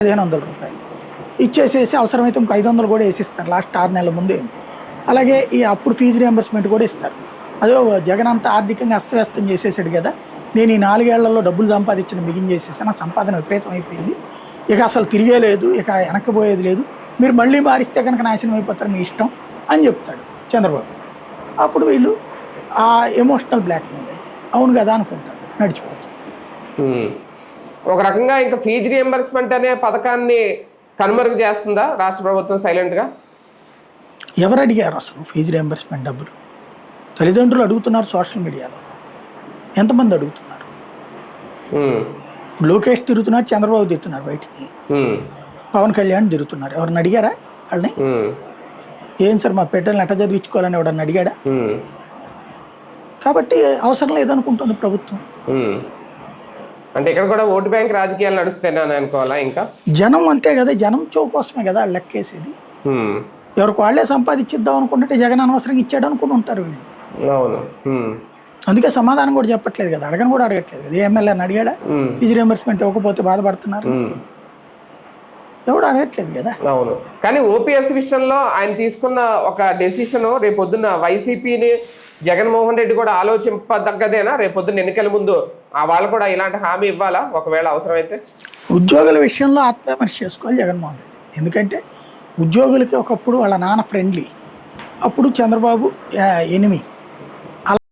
రూపాయలు ఇచ్చేసేసి అవసరమైతే ఇంకో 500 కూడా వేసిస్తారు లాస్ట్ 6 నెలల ముందు. అలాగే ఈ అప్పుడు ఫీజు రియంబర్స్మెంట్ కూడా ఇస్తారు. అదో జగన్ అంతా ఆర్థికంగా అస్తవ్యస్తం చేసేసాడు కదా, నేను ఈ 4 ఏళ్లలో డబ్బులు సంపాదించిన మిగించేసేసాను, ఆ సంపాదన విపరీతం అయిపోయింది, ఇక అసలు తిరిగే లేదు, ఇక వెనక్కిపోయేది లేదు, మీరు మళ్ళీ మారిస్తే కనుక నాశనం అయిపోతారు, మీ ఇష్టం అని చెప్తాడు చంద్రబాబు. అప్పుడు వీళ్ళు ఆ ఎమోషనల్ బ్లాక్మెయిల్ అది అవును కదా అనుకుంటారు, నడిచిపోతుంది. ఒక రకంగా ఇంకా ఫీజు రియంబర్స్మెంట్ అనే పథకాన్ని కనుమరుగు చేస్తుందా రాష్ట్ర ప్రభుత్వం సైలెంట్గా? ఎవరు అడిగారు అసలు ఫీజు రియంబర్స్మెంట్ డబ్బులు? తల్లిదండ్రులు అడుగుతున్నారు, సోషల్ మీడియాలో ఎంతమంది అడుగుతున్నారు? లోకేష్ తిరుగుతున్నారు, చంద్రబాబు తిరుగుతున్నారు బయటికి, పవన్ కళ్యాణ్ తిరుగుతున్నారు. ఎవరిని అడిగారా వాళ్ళని? ఏం సార్ మా బిడ్డల్ని ఎట్ట చదివించుకోవాలని ఎవడన్నా అడిగాడా? కాబట్టి అవసరం లేదనుకుంటుంది ప్రభుత్వం. అంటే ఇక్కడ కూడా ఓటు బ్యాంక్ రాజకీయాలు నడుస్తాయని అనుకోవాలా? ఇంకా జనం అంతే కదా, జనం చో కోసమే కదా వాళ్ళు లెక్కేసేది. ఎవరికి వాళ్ళే సంపాదించిద్దాం అనుకుంటే జగన్ అనవసరంగా ఇచ్చాడు అనుకుని ఉంటారు వీళ్ళు. అవును, అందుకే సమాధానం కూడా చెప్పట్లేదు కదా, అడగని కూడా అడగట్లేదు కదా. ఏ ఎమ్మెల్యేని అడిగాడా ఫీజు రియంబర్స్మెంట్ ఇవ్వకపోతే బాధపడుతున్నారు? ఎవడు అడగట్లేదు కదా. అవును, కానీ ఓపీఎస్ విషయంలో ఆయన తీసుకున్న ఒక డెసిషన్ రేపొద్దున్న వైసీపీని జగన్మోహన్ రెడ్డి కూడా ఆలోచింపదగ్గదేనా? రేపొద్దున్న ఎన్నికల ముందు వాళ్ళు కూడా ఇలాంటి హామీ ఇవ్వాలా ఒకవేళ అవసరమైతే? ఉద్యోగుల విషయంలో ఆత్మవిమర్శ చేసుకోవాలి జగన్మోహన్ రెడ్డి. ఎందుకంటే ఉద్యోగులకి ఒకప్పుడు వాళ్ళ నాన్న ఫ్రెండ్లీ, అప్పుడు చంద్రబాబు ఎనిమి.